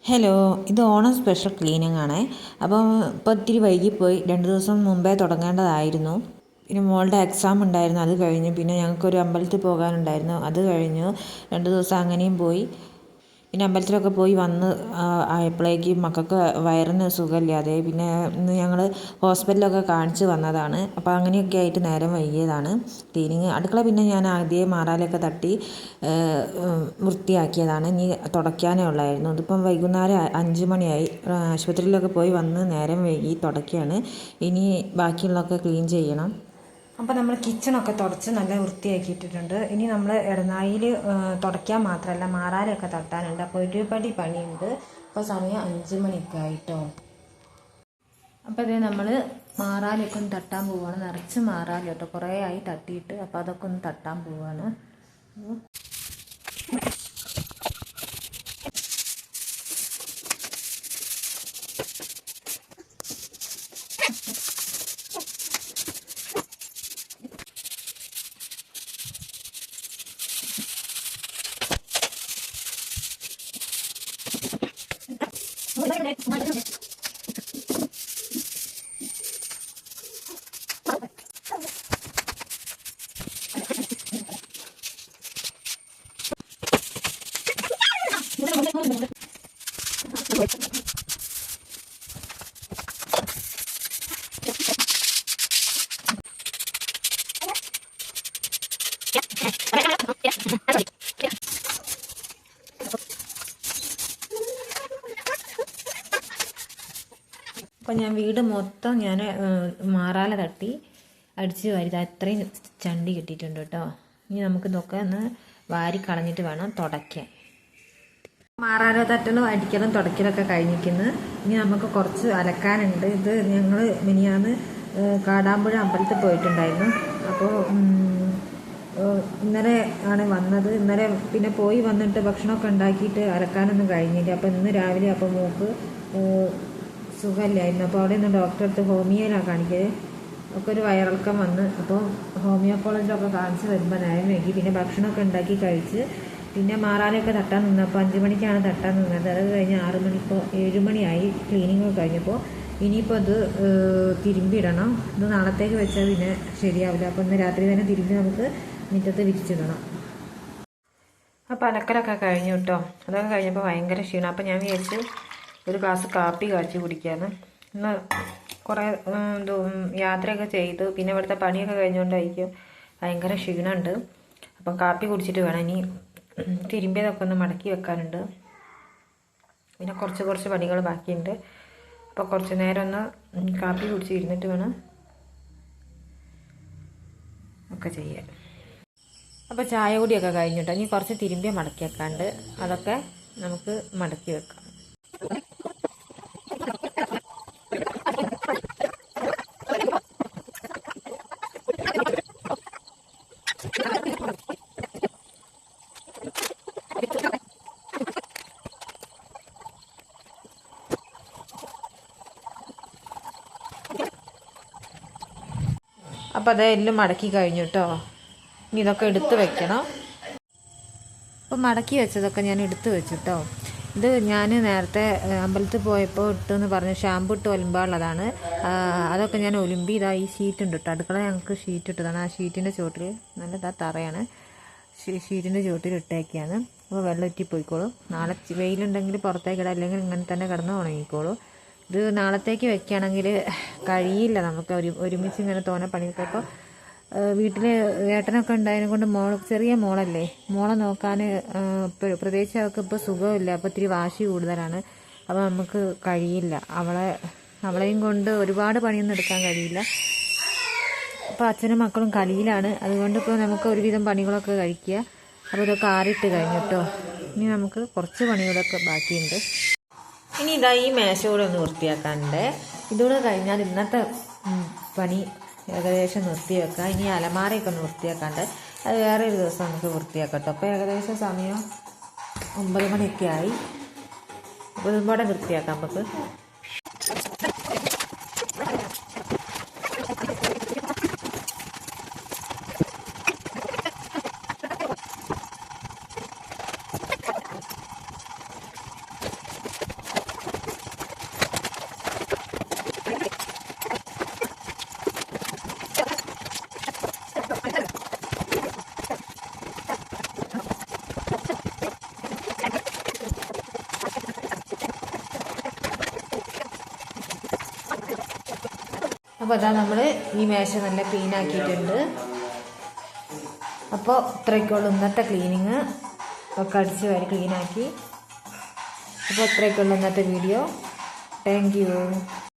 Hello, ഇത് Onam special cleaning ആണേ. അപ്പോൾ ഇപ്പോൾ ഇത്തിരി വൈകിപ്പോയി. 2 ദിവസം മുമ്പേ തുടങ്ങേണ്ടതായിരുന്നു. പിന്നെ മോളുടെ എക്സാം ഉണ്ടായിരുന്നു, അത് കഴിഞ്ഞു. പിന്നെ ഞങ്ങൾക്കൊരു അമ്പലത്തിൽ പോകാനുണ്ടായിരുന്നു, അത് കഴിഞ്ഞു. 2 ദിവസം അങ്ങനെയും പോയി. പിന്നെ അമ്പലത്തിലൊക്കെ പോയി വന്ന് ആയപ്പോഴേക്കും മക്കൾക്ക് വയറിന് സുഖമില്ലാതെ, പിന്നെ ഇന്ന് ഞങ്ങൾ ഹോസ്പിറ്റലിലൊക്കെ കാണിച്ച് വന്നതാണ്. അപ്പോൾ അങ്ങനെയൊക്കെ ആയിട്ട് നേരം വൈകിയതാണ് ക്ലീനിങ്. അടുക്കള പിന്നെ ഞാൻ ആദ്യം മാറാലയൊക്കെ തട്ടി വൃത്തിയാക്കിയതാണ്. ഇനി തുടയ്ക്കാനേ ഉള്ളായിരുന്നു. ഇതിപ്പം വൈകുന്നേരം 5 മണിയായി. ആശുപത്രിയിലൊക്കെ പോയി വന്ന് നേരം വൈകി തുടയ്ക്കുകയാണ്. ഇനി ബാക്കിയുള്ളതൊക്കെ ക്ലീൻ ചെയ്യണം. അപ്പോൾ നമ്മൾ കിച്ചണൊക്കെ തുടച്ച് നല്ല വൃത്തിയാക്കിയിട്ടിട്ടുണ്ട്. ഇനി നമ്മൾ ഇടനാഴിയിൽ തുടയ്ക്കാൻ മാത്രമല്ല മാറാലയൊക്കെ തട്ടാനുണ്ട്. അപ്പോൾ ഒരുപടി പണിയുണ്ട്. ഇപ്പോൾ സമയം 5 മണിയൊക്കെ ആയിട്ടോ. അപ്പോൾ ഇത് നമ്മൾ മാറാലയൊക്കെ ഒന്ന് തട്ടാൻ പോവുകയാണ്. നിറച്ച് മാറാല കേട്ടോ, കുറേ ആയി തട്ടിയിട്ട്. അപ്പോൾ അതൊക്കെ ഒന്ന് തട്ടാൻ പോവുകയാണ്. അപ്പോൾ ഞാൻ വീട് മൊത്തം മാറാല തട്ടി അടിച്ച് വാരി അത്രയും ചണ്ടി കിട്ടിയിട്ടുണ്ട് കേട്ടോ. ഇനി നമുക്ക് ഇതൊക്കെ ഒന്ന് വാരി കളഞ്ഞിട്ട് വേണം തുടയ്ക്കാൻ. മാറാല തട്ടലും അടിക്കലും തുടയ്ക്കലൊക്കെ കഴിഞ്ഞിരിക്കുന്നു. ഇനി നമുക്ക് കുറച്ച് അലക്കാനുണ്ട്. ഇത് ഞങ്ങൾ മിനിയാന്ന് കാടാമ്പുഴ അമ്പലത്തിൽ പോയിട്ടുണ്ടായിരുന്നു. അപ്പോൾ ഇന്നലെ ആണ് വന്നത്. ഇന്നലെ പിന്നെ പോയി വന്നിട്ട് ഭക്ഷണമൊക്കെ ഉണ്ടാക്കിയിട്ട് അലക്കാനൊന്നും കഴിഞ്ഞില്ല. അപ്പോൾ ഇന്ന് രാവിലെ അപ്പോൾ മൂക്ക് സുഖമില്ലായിരുന്നു. അപ്പോൾ അവിടെ നിന്ന് ഡോക്ടറെ അടുത്ത് ഹോമിയോയിലാണ് കാണിക്കൽ. ഒക്കെ ഒരു വയറിളക്കം വന്ന്. അപ്പോൾ ഹോമിയോ കോളേജിലൊക്കെ കാണിച്ച് വരുമ്പോൾ നേരം വൈകി. പിന്നെ ഭക്ഷണമൊക്കെ ഉണ്ടാക്കി കഴിച്ച് പിന്നെ മാറാലയൊക്കെ തട്ടാൻ നിന്നപ്പോൾ 5 മണിക്കാണ് തട്ടാൻ നിന്നത്. അത് കഴിഞ്ഞ് 7 മണിയായി ക്ലീനിങ് കഴിഞ്ഞപ്പോൾ. ഇനിയിപ്പോൾ ഇത് തിരുമ്പിടണം. ഇത് നാളത്തേക്ക് വെച്ചാൽ പിന്നെ ശരിയാവില്ല. അപ്പോൾ ഇന്ന് രാത്രി തന്നെ തിരുമ്പി നമുക്ക് മുറ്റത്ത് വിരിച്ചിടണം. അപ്പോൾ അലക്കലൊക്കെ കഴിഞ്ഞു കേട്ടോ. അതൊക്കെ കഴിഞ്ഞപ്പോൾ ഭയങ്കര ക്ഷീണം. അപ്പോൾ ഞാൻ വിചാരിച്ച് ഒരു ഗ്ലാസ് കാപ്പി കാച്ചി കുടിക്കാമെന്ന്. ഇന്ന് കുറേ യാത്രയൊക്കെ ചെയ്ത് പിന്നെ ഇവിടുത്തെ പണിയൊക്കെ കഴിഞ്ഞുകൊണ്ടായിരിക്കും ഭയങ്കര ക്ഷീണമുണ്ട്. അപ്പം കാപ്പി കുടിച്ചിട്ട് വേണം ഇനി തിരുമ്പിയതൊക്കെ ഒന്ന് മടക്കി വെക്കാനുണ്ട്. പിന്നെ കുറച്ച് പണികൾ ബാക്കിയുണ്ട്. അപ്പോൾ കുറച്ച് നേരം ഒന്ന് കാപ്പി കുടിച്ച് ഇരുന്നിട്ട് വേണം ഒക്കെ ചെയ്യാൻ. അപ്പോൾ ചായ കുടിയൊക്കെ കഴിഞ്ഞിട്ട് ഇനി കുറച്ച് തിരുമ്പിയ മടക്കി വെക്കാണ്ട് അതൊക്കെ നമുക്ക് മടക്കി വെക്കാം. അപ്പോൾ അതെല്ലാം മടക്കി കഴിഞ്ഞു കേട്ടോ. ഇനി ഇതൊക്കെ എടുത്ത് വെക്കണം. അപ്പോൾ മടക്കി വെച്ചതൊക്കെ ഞാൻ എടുത്ത് വെച്ചു കേട്ടോ. ഇത് ഞാൻ നേരത്തെ അമ്പലത്തിൽ പോയപ്പോൾ ഇട്ടെന്ന് പറഞ്ഞു ഷാമ്പു ഇട്ട് ഒലുമ്പാനുള്ളതാണ്. അതൊക്കെ ഞാൻ ഒലുമ്പി ഇതാ ഈ ഷീറ്റ് ഉണ്ട് കേട്ടോ. അടുക്കള ഞങ്ങൾക്ക് ഷീറ്റ് ഇട്ടതാണ്. ആ ഷീറ്റിൻ്റെ ചുവട്ടിൽ നല്ല തറയാണ്. ഷീറ്റിൻ്റെ ചുവട്ടിൽ ഇട്ടേക്കാണ്. അപ്പോൾ വെള്ളം ഇറ്റി പോയിക്കോളും. നാളെ വെയിലുണ്ടെങ്കിൽ പുറത്തേക്ക് ഇടാം, അല്ലെങ്കിൽ ഇങ്ങനെ തന്നെ കിടന്ന് ഉണങ്ങിക്കോളും. ഇത് നാളത്തേക്ക് വെക്കുകയാണെങ്കിൽ കഴിയില്ല നമുക്ക് ഒരുമിച്ച് ഇങ്ങനെ തോന്നെ പണിയൊക്കെ. ഇപ്പോൾ വീട്ടിൽ ഏട്ടനൊക്കെ ഉണ്ടായതിനെ കൊണ്ട് ചെറിയ മോളല്ലേ, മോളെ നോക്കാൻ പ്രത്യേകിച്ച് അവൾക്ക് ഇപ്പോൾ സുഖമില്ല. അപ്പോൾ ഇത്തിരി വാശി കൂടുതലാണ്. അപ്പോൾ നമുക്ക് കഴിയില്ല. അവളെയും കൊണ്ട് ഒരുപാട് പണിയൊന്നും എടുക്കാൻ കഴിയില്ല. അപ്പോൾ അച്ഛനും മക്കളും കളിയിലാണ്. അതുകൊണ്ട് ഇപ്പോൾ നമുക്ക് ഒരുവിധം പണികളൊക്കെ കഴിക്കുക. അപ്പോൾ ഇതൊക്കെ ആറിയിട്ട് കഴിഞ്ഞു കേട്ടോ. ഇനി നമുക്ക് കുറച്ച് പണികളൊക്കെ ബാക്കിയുണ്ട്. ഇനി ഇതാ ഈ മേശ കൂടെ ഒന്ന് വൃത്തിയാക്കാനുണ്ട്. ഇതുകൂടെ കഴിഞ്ഞാൽ ഇന്നത്തെ പണി ഏകദേശം നിർത്തി വെക്കാം. ഇനി അലമാരയൊക്കെ ഒന്ന് വൃത്തിയാക്കാണ്ട് അത് വേറെ ഒരു ദിവസം നമുക്ക് വൃത്തിയാക്കട്ടോ. അപ്പോൾ ഏകദേശം സമയം 9 മണിയൊക്കെ ആയി. അപ്പോൾ ഇതും കൂടെ വൃത്തിയാക്കാം നമുക്ക്. അപ്പോൾ അതാ നമ്മൾ ഈ മേശ നല്ല ക്ലീൻ ആക്കിയിട്ടുണ്ട്. അപ്പോൾ ഇത്രയൊക്കെയുള്ളൂ ഇന്നത്തെ ക്ലീനിങ്. ഒക്കെ അടിച്ച് വാരി ക്ലീനാക്കി. അപ്പോൾ ഇത്രയൊക്കെയുള്ളൂ ഇന്നത്തെ വീഡിയോ. Thank you.